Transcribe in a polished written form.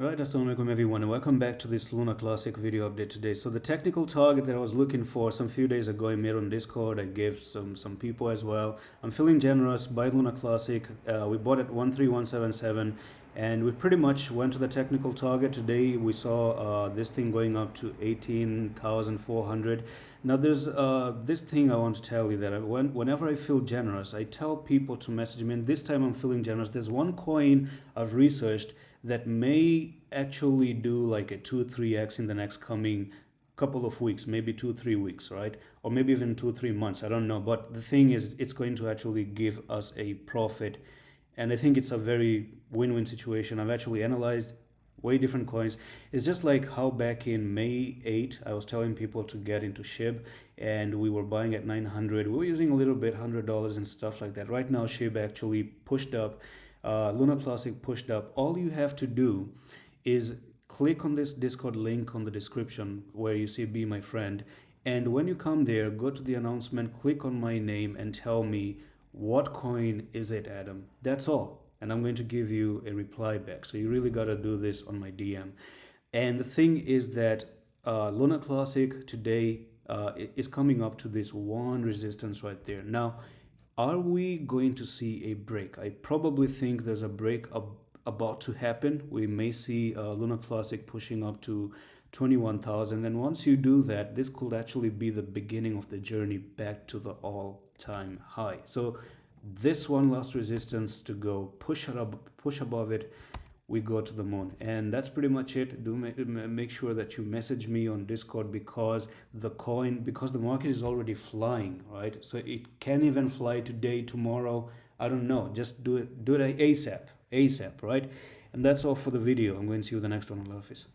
Right, assalamualaikum everyone, and welcome back to this Luna Classic video update today. So the technical target that I was looking for some few days ago, I made on Discord. I gave some people as well. I'm feeling generous. Buy Luna Classic. We bought at 13177, and we pretty much went to the technical target today. We saw this thing going up to 18,400. Now there's this thing I want to tell you that whenever I feel generous, I tell people to message me. And this time I'm feeling generous. There's one coin I've researched that may actually do like a 2-3x in the next coming couple of weeks, maybe 2-3 weeks, right? Or maybe even 2-3 months, I don't know. But the thing is, it's going to actually give us a profit, and I think it's a very win-win situation. I've actually analyzed way different coins. It's just like how back in May 8 I was telling people to get into SHIB, and we were buying at 900. We were using a little bit, $100 and stuff like that. Right now SHIB actually pushed up. Luna Classic pushed up. All you have to do is click on this Discord link on the description where you see be my friend, and when you come there, go to the announcement, click on my name and tell me what coin is it, Adam. That's all, and I'm going to give you a reply back. So you really got to do this on my DM. And the thing is that Luna Classic today is coming up to this one resistance right there. Now, are we going to see a break? I probably think there's a break about to happen. We may see Luna Classic pushing up to 21,000, and once you do that, this could actually be the beginning of the journey back to the all-time high. So this one last resistance to go, push above it, we go to the moon. And that's pretty much it. Do make sure that you message me on Discord, because the market is already flying, right? So it can even fly today, tomorrow, I don't know. Just do it ASAP, right? And that's all for the video. I'm going to see you in the next one. Allah Hafiz.